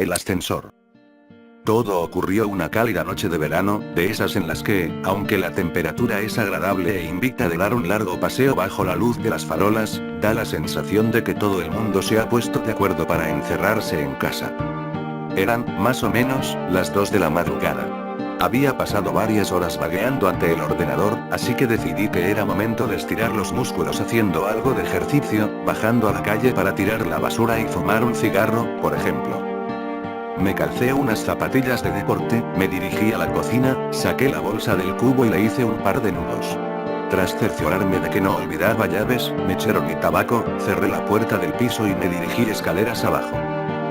el ascensor. Todo ocurrió una cálida noche de verano, de esas en las que, aunque la temperatura es agradable e invita a dar un largo paseo bajo la luz de las farolas, da la sensación de que todo el mundo se ha puesto de acuerdo para encerrarse en casa. Eran, más o menos, las 2 de la madrugada. Había pasado varias horas vagueando ante el ordenador, así que decidí que era momento de estirar los músculos haciendo algo de ejercicio, bajando a la calle para tirar la basura y fumar un cigarro, por ejemplo. Me calcé unas zapatillas de deporte, me dirigí a la cocina, saqué la bolsa del cubo y le hice un par de nudos. Tras cerciorarme de que no olvidaba llaves, mechero ni tabaco, cerré la puerta del piso y me dirigí escaleras abajo.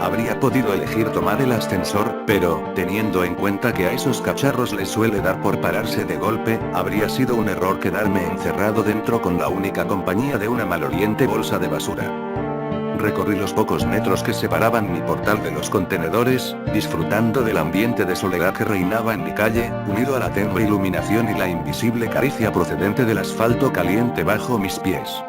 Habría podido elegir tomar el ascensor, pero, teniendo en cuenta que a esos cacharros les suele dar por pararse de golpe, habría sido un error quedarme encerrado dentro con la única compañía de una maloliente bolsa de basura. Recorrí los pocos metros que separaban mi portal de los contenedores, disfrutando del ambiente de soledad que reinaba en mi calle, unido a la tenue iluminación y la invisible caricia procedente del asfalto caliente bajo mis pies.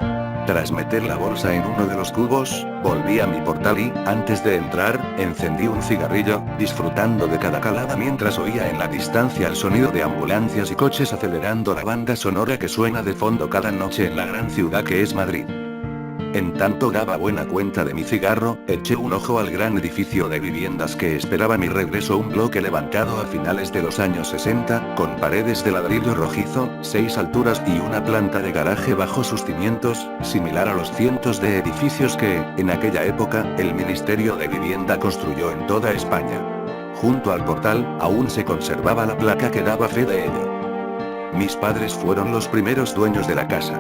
Tras meter la bolsa en uno de los cubos, volví a mi portal y, antes de entrar, encendí un cigarrillo, disfrutando de cada calada mientras oía en la distancia el sonido de ambulancias y coches acelerando la banda sonora que suena de fondo cada noche en la gran ciudad que es Madrid. En tanto daba buena cuenta de mi cigarro, eché un ojo al gran edificio de viviendas que esperaba mi regreso, un bloque levantado a finales de los años 60, con paredes de ladrillo rojizo, 6 alturas y una planta de garaje bajo sus cimientos, similar a los cientos de edificios que, en aquella época, el Ministerio de Vivienda construyó en toda España. Junto al portal, aún se conservaba la placa que daba fe de ello. Mis padres fueron los primeros dueños de la casa.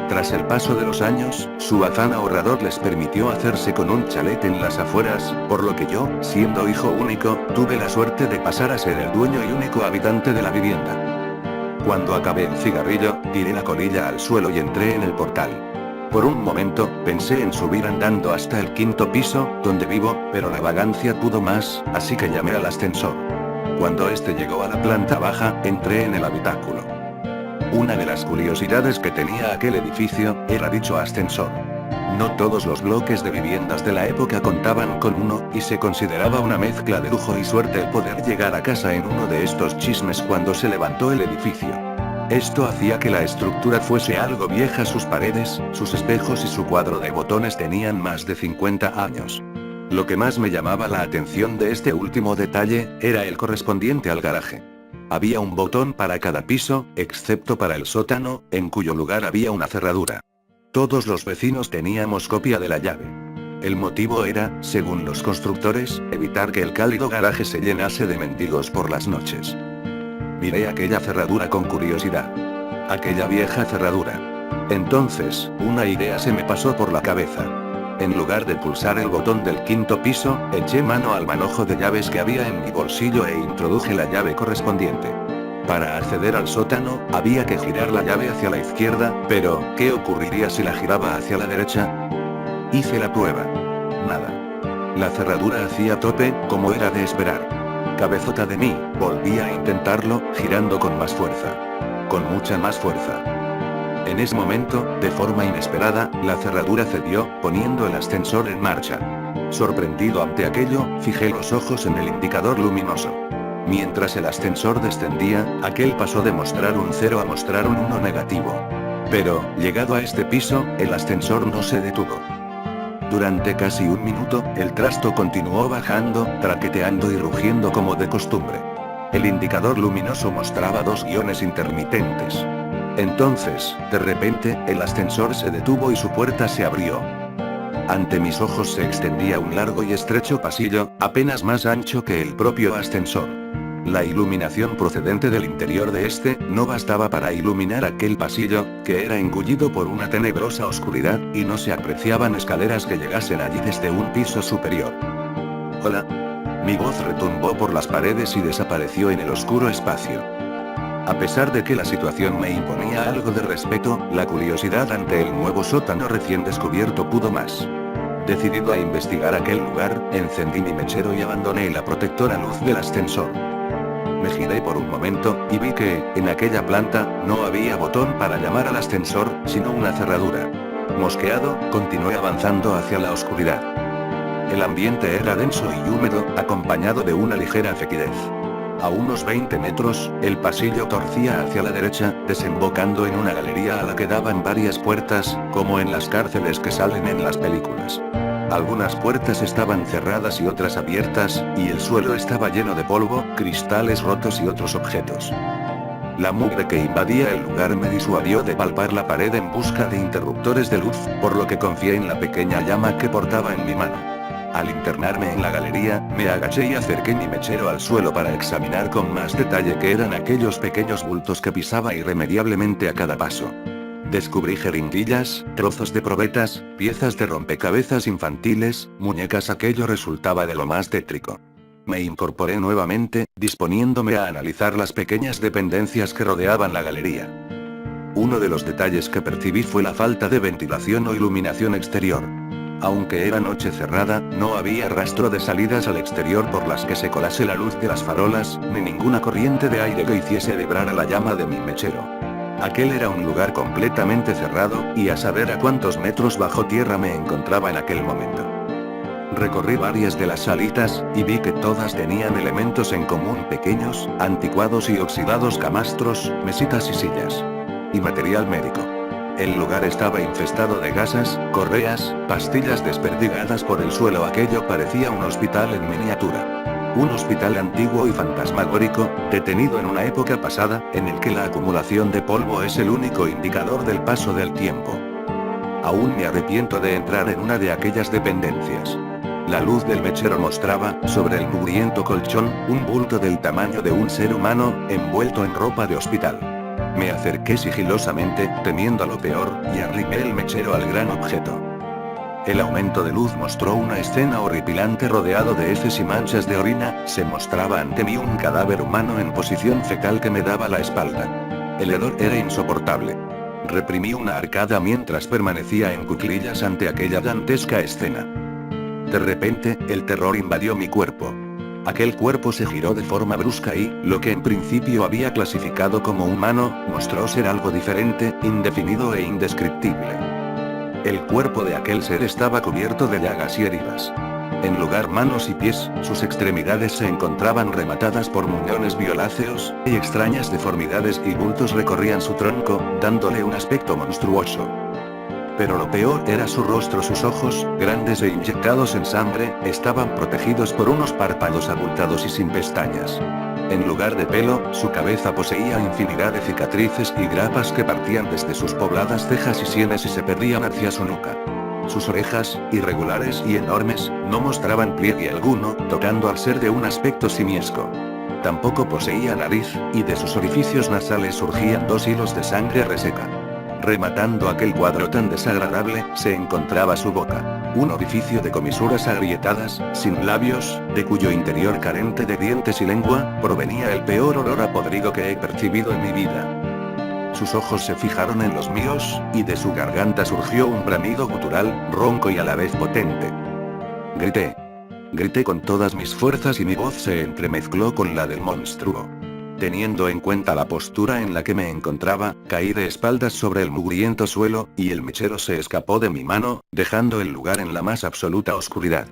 Tras el paso de los años, su afán ahorrador les permitió hacerse con un chalet en las afueras, por lo que yo, siendo hijo único, tuve la suerte de pasar a ser el dueño y único habitante de la vivienda. Cuando acabé el cigarrillo, tiré la colilla al suelo y entré en el portal. Por un momento, pensé en subir andando hasta el 5.º piso, donde vivo, pero la vagancia pudo más, así que llamé al ascensor. Cuando este llegó a la planta baja, entré en el habitáculo. Una de las curiosidades que tenía aquel edificio, era dicho ascensor. No todos los bloques de viviendas de la época contaban con uno, y se consideraba una mezcla de lujo y suerte el poder llegar a casa en uno de estos chismes cuando se levantó el edificio. Esto hacía que la estructura fuese algo vieja, sus paredes, sus espejos y su cuadro de botones tenían más de 50 años. Lo que más me llamaba la atención de este último detalle, era el correspondiente al garaje. Había un botón para cada piso, excepto para el sótano, en cuyo lugar había una cerradura. Todos los vecinos teníamos copia de la llave. El motivo era, según los constructores, evitar que el cálido garaje se llenase de mendigos por las noches. Miré aquella cerradura con curiosidad. Aquella vieja cerradura. Entonces, una idea se me pasó por la cabeza. En lugar de pulsar el botón del 5.º piso, eché mano al manojo de llaves que había en mi bolsillo e introduje la llave correspondiente. Para acceder al sótano, había que girar la llave hacia la izquierda, pero, ¿qué ocurriría si la giraba hacia la derecha? Hice la prueba. Nada. La cerradura hacía tope, como era de esperar. Cabezota de mí, volví a intentarlo, girando con más fuerza. Con mucha más fuerza. En ese momento, de forma inesperada, la cerradura cedió, poniendo el ascensor en marcha. Sorprendido ante aquello, fijé los ojos en el indicador luminoso. Mientras el ascensor descendía, aquel pasó de mostrar un 0 a mostrar un 1 negativo. Pero, llegado a este piso, el ascensor no se detuvo. Durante casi un minuto, el trasto continuó bajando, traqueteando y rugiendo como de costumbre. El indicador luminoso mostraba 2 guiones intermitentes. Entonces, de repente, el ascensor se detuvo y su puerta se abrió. Ante mis ojos se extendía un largo y estrecho pasillo, apenas más ancho que el propio ascensor. La iluminación procedente del interior de este, no bastaba para iluminar aquel pasillo, que era engullido por una tenebrosa oscuridad, y no se apreciaban escaleras que llegasen allí desde un piso superior. «Hola». Mi voz retumbó por las paredes y desapareció en el oscuro espacio. A pesar de que la situación me imponía algo de respeto, la curiosidad ante el nuevo sótano recién descubierto pudo más. Decidido a investigar aquel lugar, encendí mi mechero y abandoné la protectora luz del ascensor. Me giré por un momento, y vi que, en aquella planta, no había botón para llamar al ascensor, sino una cerradura. Mosqueado, continué avanzando hacia la oscuridad. El ambiente era denso y húmedo, acompañado de una ligera sequidez. A unos 20 metros, el pasillo torcía hacia la derecha, desembocando en una galería a la que daban varias puertas, como en las cárceles que salen en las películas. Algunas puertas estaban cerradas y otras abiertas, y el suelo estaba lleno de polvo, cristales rotos y otros objetos. La mugre que invadía el lugar me disuadió de palpar la pared en busca de interruptores de luz, por lo que confié en la pequeña llama que portaba en mi mano. Al internarme en la galería, me agaché y acerqué mi mechero al suelo para examinar con más detalle qué eran aquellos pequeños bultos que pisaba irremediablemente a cada paso. Descubrí jeringuillas, trozos de probetas, piezas de rompecabezas infantiles, muñecas. Aquello resultaba de lo más tétrico. Me incorporé nuevamente, disponiéndome a analizar las pequeñas dependencias que rodeaban la galería. Uno de los detalles que percibí fue la falta de ventilación o iluminación exterior. Aunque era noche cerrada, no había rastro de salidas al exterior por las que se colase la luz de las farolas, ni ninguna corriente de aire que hiciese vibrar a la llama de mi mechero. Aquel era un lugar completamente cerrado, y a saber a cuántos metros bajo tierra me encontraba en aquel momento. Recorrí varias de las salitas, y vi que todas tenían elementos en común: pequeños, anticuados y oxidados camastros, mesitas y sillas. Y material médico. El lugar estaba infestado de gasas, correas, pastillas desperdigadas por el suelo. Aquello parecía un hospital en miniatura. Un hospital antiguo y fantasmagórico, detenido en una época pasada, en el que la acumulación de polvo es el único indicador del paso del tiempo. Aún me arrepiento de entrar en una de aquellas dependencias. La luz del mechero mostraba, sobre el mugriento colchón, un bulto del tamaño de un ser humano, envuelto en ropa de hospital. Me acerqué sigilosamente, temiendo lo peor, y arrimé el mechero al gran objeto. El aumento de luz mostró una escena horripilante rodeado de heces y manchas de orina. Se mostraba ante mí un cadáver humano en posición fetal que me daba la espalda. El hedor era insoportable. Reprimí una arcada mientras permanecía en cuclillas ante aquella dantesca escena. De repente, el terror invadió mi cuerpo. Aquel cuerpo se giró de forma brusca y, lo que en principio había clasificado como humano, mostró ser algo diferente, indefinido e indescriptible. El cuerpo de aquel ser estaba cubierto de llagas y heridas. En lugar de manos y pies, sus extremidades se encontraban rematadas por muñones violáceos, y extrañas deformidades y bultos recorrían su tronco, dándole un aspecto monstruoso. Pero lo peor era su rostro. Sus ojos, grandes e inyectados en sangre, estaban protegidos por unos párpados abultados y sin pestañas. En lugar de pelo, su cabeza poseía infinidad de cicatrices y grapas que partían desde sus pobladas cejas y sienes y se perdían hacia su nuca. Sus orejas, irregulares y enormes, no mostraban pliegue alguno, tocando al ser de un aspecto simiesco. Tampoco poseía nariz, y de sus orificios nasales surgían 2 hilos de sangre reseca. Rematando aquel cuadro tan desagradable, se encontraba su boca. Un orificio de comisuras agrietadas, sin labios, de cuyo interior carente de dientes y lengua, provenía el peor olor a podrido que he percibido en mi vida. Sus ojos se fijaron en los míos, y de su garganta surgió un bramido gutural, ronco y a la vez potente. Grité. Grité con todas mis fuerzas y mi voz se entremezcló con la del monstruo. Teniendo en cuenta la postura en la que me encontraba, caí de espaldas sobre el mugriento suelo, y el mechero se escapó de mi mano, dejando el lugar en la más absoluta oscuridad.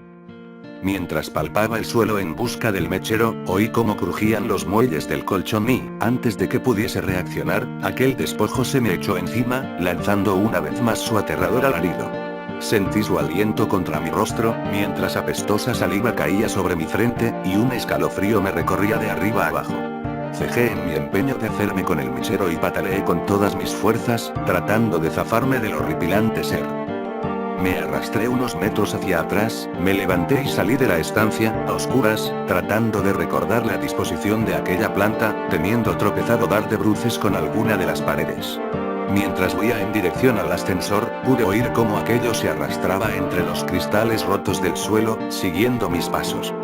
Mientras palpaba el suelo en busca del mechero, oí cómo crujían los muelles del colchón y, antes de que pudiese reaccionar, aquel despojo se me echó encima, lanzando una vez más su aterrador alarido. Sentí su aliento contra mi rostro, mientras apestosa saliva caía sobre mi frente, y un escalofrío me recorría de arriba a abajo. Cejé en mi empeño de hacerme con el mechero y pataleé con todas mis fuerzas, tratando de zafarme del horripilante ser. Me arrastré unos metros hacia atrás, me levanté y salí de la estancia, a oscuras, tratando de recordar la disposición de aquella planta, temiendo tropezar o dar de bruces con alguna de las paredes. Mientras huía en dirección al ascensor, pude oír cómo aquello se arrastraba entre los cristales rotos del suelo, siguiendo mis pasos.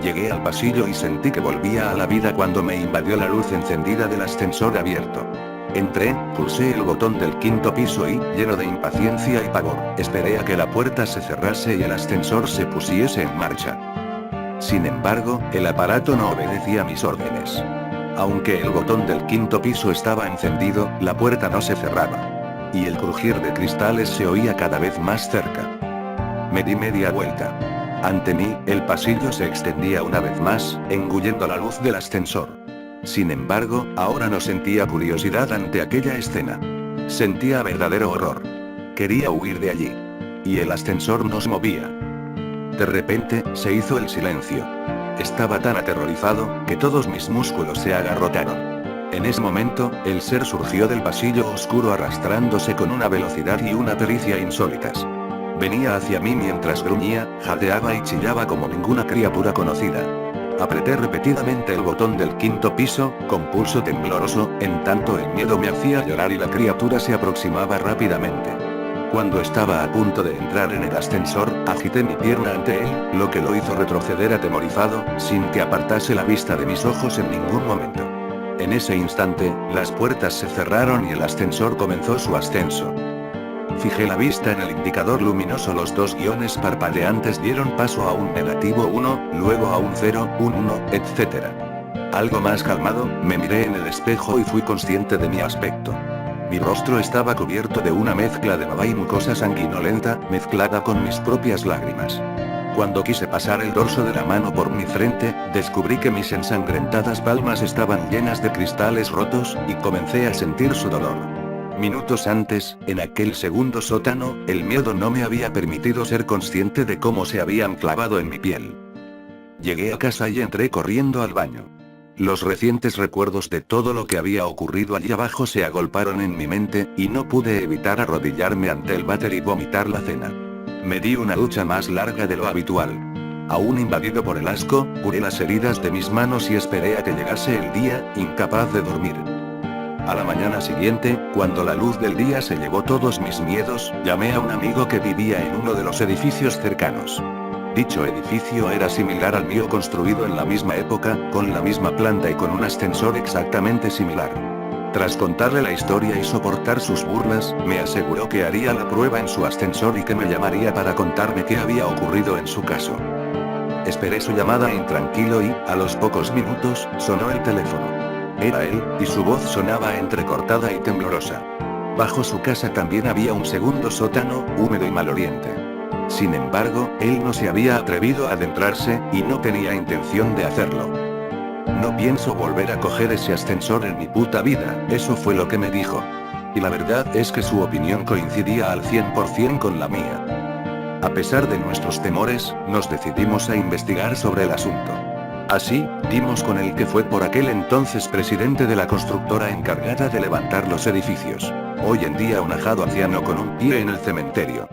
Llegué al pasillo y sentí que volvía a la vida cuando me invadió la luz encendida del ascensor abierto. Entré, pulsé el botón del 5.º piso y, lleno de impaciencia y pavor, esperé a que la puerta se cerrase y el ascensor se pusiese en marcha. Sin embargo, el aparato no obedecía mis órdenes. Aunque el botón del 5.º piso estaba encendido, la puerta no se cerraba. Y el crujir de cristales se oía cada vez más cerca. Me di media vuelta. Ante mí, el pasillo se extendía una vez más, engullendo la luz del ascensor. Sin embargo, ahora no sentía curiosidad ante aquella escena. Sentía verdadero horror. Quería huir de allí. Y el ascensor nos movía. De repente, se hizo el silencio. Estaba tan aterrorizado, que todos mis músculos se agarrotaron. En ese momento, el ser surgió del pasillo oscuro arrastrándose con una velocidad y una pericia insólitas. Venía hacia mí mientras gruñía, jadeaba y chillaba como ninguna criatura conocida. Apreté repetidamente el botón del 5.º piso, con pulso tembloroso, en tanto el miedo me hacía llorar y la criatura se aproximaba rápidamente. Cuando estaba a punto de entrar en el ascensor, agité mi pierna ante él, lo que lo hizo retroceder atemorizado, sin que apartase la vista de mis ojos en ningún momento. En ese instante, las puertas se cerraron y el ascensor comenzó su ascenso. Fijé la vista en el indicador luminoso, los dos guiones parpadeantes dieron paso a un negativo 1, luego a un 0, un 1, etc. Algo más calmado, me miré en el espejo y fui consciente de mi aspecto. Mi rostro estaba cubierto de una mezcla de baba y mucosa sanguinolenta, mezclada con mis propias lágrimas. Cuando quise pasar el dorso de la mano por mi frente, descubrí que mis ensangrentadas palmas estaban llenas de cristales rotos, y comencé a sentir su dolor. Minutos antes, en aquel segundo sótano, el miedo no me había permitido ser consciente de cómo se habían clavado en mi piel. Llegué a casa y entré corriendo al baño. Los recientes recuerdos de todo lo que había ocurrido allí abajo se agolparon en mi mente, y no pude evitar arrodillarme ante el váter y vomitar la cena. Me di una ducha más larga de lo habitual. Aún invadido por el asco, curé las heridas de mis manos y esperé a que llegase el día, incapaz de dormir. A la mañana siguiente, cuando la luz del día se llevó todos mis miedos, llamé a un amigo que vivía en uno de los edificios cercanos. Dicho edificio era similar al mío, construido en la misma época, con la misma planta y con un ascensor exactamente similar. Tras contarle la historia y soportar sus burlas, me aseguró que haría la prueba en su ascensor y que me llamaría para contarme qué había ocurrido en su caso. Esperé su llamada intranquilo y, a los pocos minutos, sonó el teléfono. Era él, y su voz sonaba entrecortada y temblorosa. Bajo su casa también había un segundo sótano, húmedo y maloliente. Sin embargo, él no se había atrevido a adentrarse, y no tenía intención de hacerlo. No pienso volver a coger ese ascensor en mi puta vida, eso fue lo que me dijo. Y la verdad es que su opinión coincidía al 100% con la mía. A pesar de nuestros temores, nos decidimos a investigar sobre el asunto. Así, dimos con el que fue por aquel entonces presidente de la constructora encargada de levantar los edificios. Hoy en día un ajado anciano con un pie en el cementerio.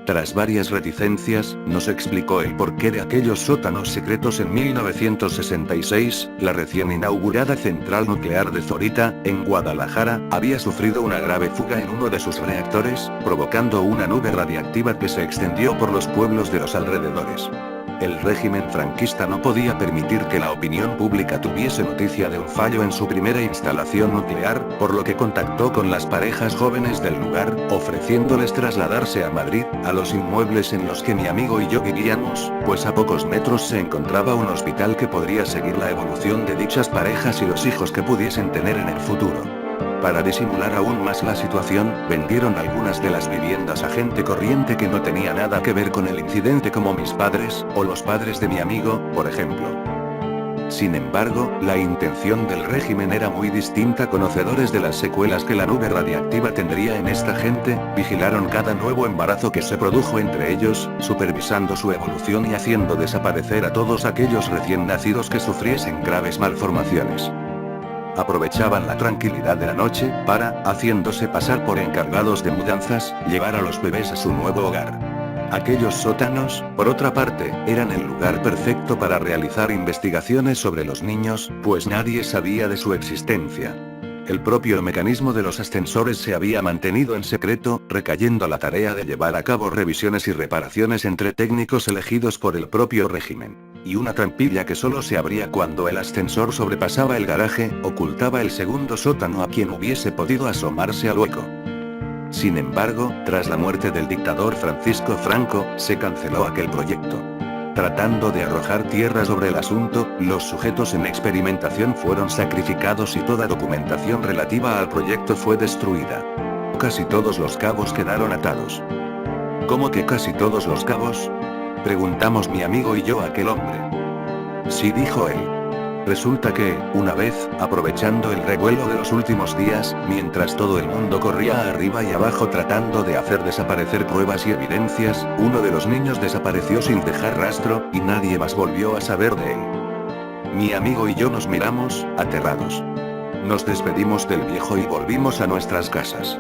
Tras varias reticencias, nos explicó el porqué de aquellos sótanos secretos. En 1966, la recién inaugurada central nuclear de Zorita, en Guadalajara, había sufrido una grave fuga en uno de sus reactores, provocando una nube radiactiva que se extendió por los pueblos de los alrededores. El régimen franquista no podía permitir que la opinión pública tuviese noticia de un fallo en su primera instalación nuclear, por lo que contactó con las parejas jóvenes del lugar, ofreciéndoles trasladarse a Madrid, a los inmuebles en los que mi amigo y yo vivíamos, pues a pocos metros se encontraba un hospital que podría seguir la evolución de dichas parejas y los hijos que pudiesen tener en el futuro. Para disimular aún más la situación, vendieron algunas de las viviendas a gente corriente que no tenía nada que ver con el incidente, como mis padres, o los padres de mi amigo, por ejemplo. Sin embargo, la intención del régimen era muy distinta. Conocedores de las secuelas que la nube radiactiva tendría en esta gente, vigilaron cada nuevo embarazo que se produjo entre ellos, supervisando su evolución y haciendo desaparecer a todos aquellos recién nacidos que sufriesen graves malformaciones. Aprovechaban la tranquilidad de la noche para, haciéndose pasar por encargados de mudanzas, llevar a los bebés a su nuevo hogar. Aquellos sótanos, por otra parte, eran el lugar perfecto para realizar investigaciones sobre los niños, pues nadie sabía de su existencia. El propio mecanismo de los ascensores se había mantenido en secreto, recayendo la tarea de llevar a cabo revisiones y reparaciones entre técnicos elegidos por el propio régimen. Y una trampilla que solo se abría cuando el ascensor sobrepasaba el garaje, ocultaba el segundo sótano a quien hubiese podido asomarse al hueco. Sin embargo, tras la muerte del dictador Francisco Franco, se canceló aquel proyecto. Tratando de arrojar tierra sobre el asunto, los sujetos en experimentación fueron sacrificados y toda documentación relativa al proyecto fue destruida. Casi todos los cabos quedaron atados. ¿Cómo que casi todos los cabos? Preguntamos mi amigo y yo a aquel hombre. Sí, dijo él. Resulta que, una vez, aprovechando el revuelo de los últimos días, mientras todo el mundo corría arriba y abajo tratando de hacer desaparecer pruebas y evidencias, uno de los niños desapareció sin dejar rastro, y nadie más volvió a saber de él. Mi amigo y yo nos miramos, aterrados. Nos despedimos del viejo y volvimos a nuestras casas.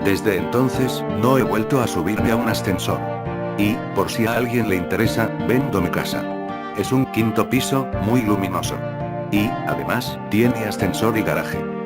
Desde entonces, no he vuelto a subirme a un ascensor. Y, por si a alguien le interesa, vendo mi casa. Es un quinto piso, muy luminoso. Y, además, tiene ascensor y garaje.